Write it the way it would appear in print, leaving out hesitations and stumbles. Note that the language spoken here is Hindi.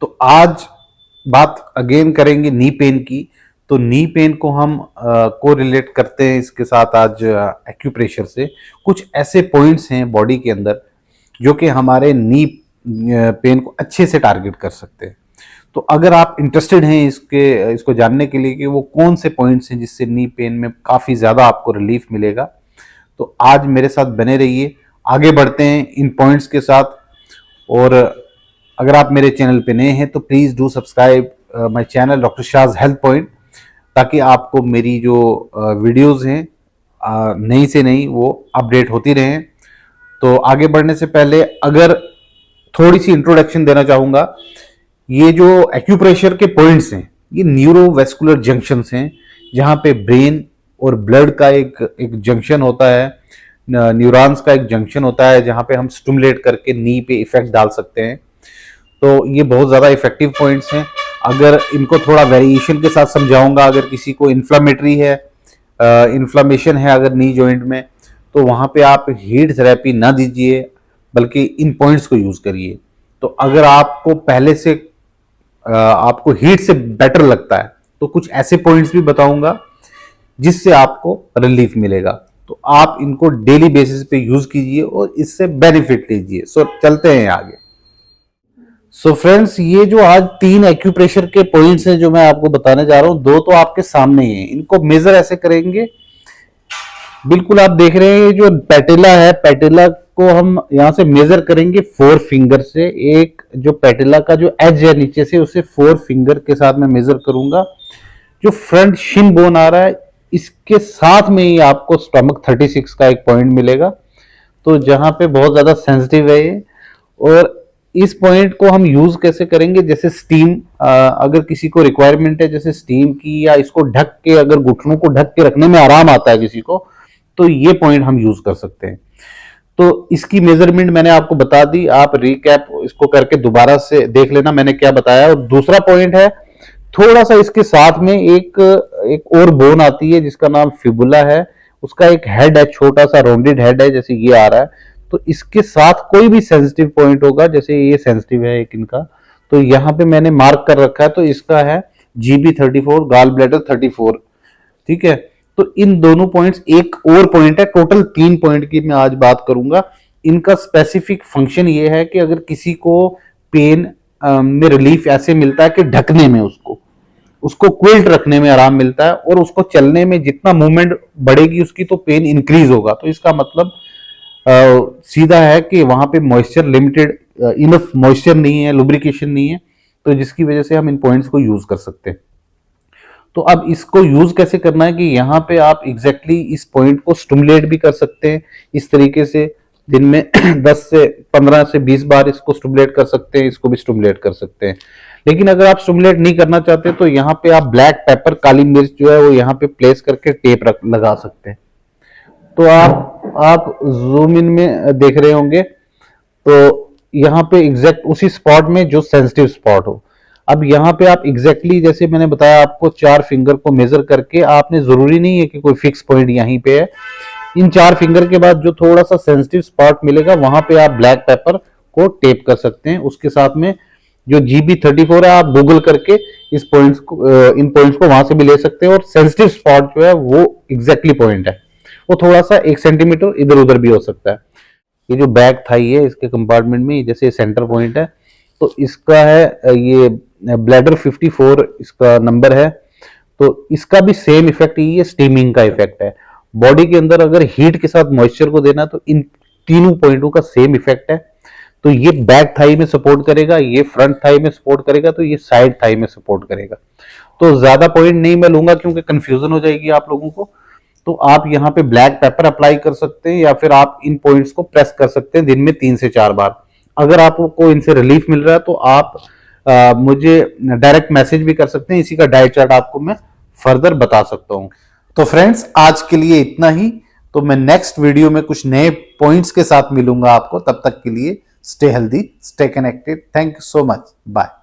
तो आज बात अगेन करेंगे नी पेन की। तो नी पेन को हम को रिलेट करते हैं इसके साथ आज एक्यूप्रेशर से। कुछ ऐसे पॉइंट्स हैं बॉडी के अंदर जो कि हमारे नी पेन को अच्छे से टारगेट कर सकते हैं। तो अगर आप इंटरेस्टेड हैं इसको जानने के लिए कि वो कौन से पॉइंट्स हैं जिससे नी पेन में काफ़ी ज़्यादा आपको रिलीफ मिलेगा, तो आज मेरे साथ बने रहिए। आगे बढ़ते हैं इन पॉइंट्स के साथ। और अगर आप मेरे चैनल पे नए हैं तो please do subscribe my channel doctor Shaz health point, ताकि आपको मेरी जो वीडियोस हैं नई से नई वो अपडेट होती रहें। तो आगे बढ़ने से पहले अगर थोड़ी सी इंट्रोडक्शन देना चाहूँगा। ये जो एक्यूप्रेशर के पॉइंट्स हैं ये न्यूरोवेस्कुलर जंक्शंस हैं, जहाँ पे ब्रेन और ब्लड का एक जंक्शन होता है, न्यूरॉन्स का एक जंक्शन होता है, जहाँ पे हम स्टिमुलेट करके नी पे इफेक्ट डाल सकते हैं। तो ये बहुत ज़्यादा इफेक्टिव पॉइंट्स हैं। अगर इनको थोड़ा वेरिएशन के साथ समझाऊंगा, अगर किसी को इन्फ्लामेटरी है, इन्फ्लामेशन है अगर नी जॉइंट में, तो वहाँ पे आप हीट थेरेपी ना दीजिए बल्कि इन पॉइंट्स को यूज़ करिए। तो अगर आपको पहले से आपको हीट से बेटर लगता है तो कुछ ऐसे पॉइंट्स भी बताऊंगा जिससे आपको रिलीफ मिलेगा। तो आप इनको डेली बेसिस पे यूज कीजिए और इससे बेनिफिट लीजिए। सो चलते हैं आगे। सो फ्रेंड्स, ये जो आज 3 एक्यूप्रेशर के पॉइंट्स हैं जो मैं आपको बताने जा रहा हूं, 2 तो आपके सामने ही हैं। इनको मेजर ऐसे करेंगे, बिल्कुल आप देख रहे हैं जो पैटेला है, पैटेला को हम यहां से मेजर करेंगे 4 फिंगर से। एक जो पैटेला का जो एज है नीचे से, उसे 4 फिंगर के साथ मैं मेजर करूंगा। जो फ्रंट शिन बोन आ रहा है इसके साथ में ही आपको स्टमक 36 का एक पॉइंट मिलेगा, तो जहां पे बहुत ज्यादा सेंसिटिव है ये। और इस पॉइंट को हम यूज कैसे करेंगे, जैसे स्टीम अगर किसी को रिक्वायरमेंट है जैसे स्टीम की, या इसको ढक के, अगर घुटनों को ढक के रखने में आराम आता है किसी को, तो ये पॉइंट हम यूज कर सकते हैं। तो इसकी मेजरमेंट मैंने आपको बता दी, आप रिकैप इसको करके दोबारा से देख लेना मैंने क्या बताया। और दूसरा पॉइंट है, थोड़ा सा इसके साथ में एक और बोन आती है जिसका नाम फिबुला है। उसका एक हेड है, छोटा सा राउंडेड हेड है, जैसे ये आ रहा है। तो इसके साथ कोई भी सेंसिटिव पॉइंट होगा, जैसे ये सेंसिटिव है एक इनका, तो यहाँ पे मैंने मार्क कर रखा है। तो इसका है GB34, गॉल ब्लैडर 34। ठीक है, तो इन दोनों पॉइंट्स, एक और पॉइंट है, टोटल 3 पॉइंट की मैं आज बात करूंगा। इनका स्पेसिफिक फंक्शन ये है कि अगर किसी को पेन में रिलीफ ऐसे मिलता है कि ढकने में उसको क्विल्ट रखने में आराम मिलता है, और उसको चलने में जितना मूवमेंट बढ़ेगी उसकी, तो पेन इंक्रीज होगा। तो इसका मतलब सीधा है कि वहां पे मॉइस्चर लिमिटेड, इनफ मॉइस्चर नहीं है, लुब्रिकेशन नहीं है, तो जिसकी वजह से हम इन पॉइंट्स को यूज कर सकते हैं। तो अब इसको यूज कैसे करना है कि यहाँ पे आप एग्जैक्टली इस पॉइंट को स्टिमुलेट भी कर सकते हैं इस तरीके से। दिन में 10 से 15 से 20 बार इसको स्टिमुलेट कर सकते हैं, इसको भी स्टिमुलेट कर सकते हैं। लेकिन अगर आप स्टिमुलेट नहीं करना चाहते तो यहाँ पे आप ब्लैक पेपर, काली मिर्च जो है वो यहाँ पे प्लेस करके टेप लगा सकते हैं। तो आप जूम इन में देख रहे होंगे, तो यहाँ पे एग्जैक्ट उसी स्पॉट में जो सेंसिटिव स्पॉट हो। अब यहाँ पे आप एग्जैक्टली जैसे मैंने बताया आपको 4 फिंगर को मेजर करके, आपने जरूरी नहीं है कि कोई फिक्स पॉइंट यहीं पे है। इन 4 फिंगर के बाद जो थोड़ा सा सेंसिटिव स्पॉट मिलेगा वहां पे आप ब्लैक पेपर को टेप कर सकते हैं। उसके साथ में जो GB34 है, आप गूगल करके इस पॉइंट्स को, इन पॉइंट्स को वहां से भी ले सकते हैं। और सेंसिटिव स्पॉट जो है वो एग्जैक्टली पॉइंट है, वो थोड़ा सा 1 सेंटीमीटर इधर उधर भी हो सकता है। ये जो बैक थाई है इसके कंपार्टमेंट में, जैसे सेंटर पॉइंट है, तो इसका है ये ब्लैडर 54 इसका नंबर है। तो इसका भी सेम इफेक्ट ही है, स्टीमिंग का इफेक्ट है। बॉडी के अंदर अगर हीट के साथ मॉइस्चर को देना, तो इन तीनों पॉइंटों का सेम इफेक्ट है। तो ये बैक थाई में सपोर्ट करेगा, ये फ्रंट थाई में सपोर्ट करेगा, तो ये साइड थाई में सपोर्ट करेगा। तो ज्यादा पॉइंट नहीं मैं लूंगा क्योंकि कंफ्यूजन हो जाएगी आप लोगों को। तो आप यहाँ पे ब्लैक पेपर अप्लाई कर सकते हैं, या फिर आप इन पॉइंट्स को प्रेस कर सकते हैं दिन में 3 से 4 बार। अगर आपको इनसे रिलीफ मिल रहा है तो आप मुझे डायरेक्ट मैसेज भी कर सकते हैं। इसी का डाइट चार्ट आपको मैं फर्दर बता सकता हूं। तो फ्रेंड्स, आज के लिए इतना ही। तो मैं नेक्स्ट वीडियो में कुछ नए पॉइंट्स के साथ मिलूंगा आपको। तब तक के लिए stay healthy, stay connected. Thank you so much, bye.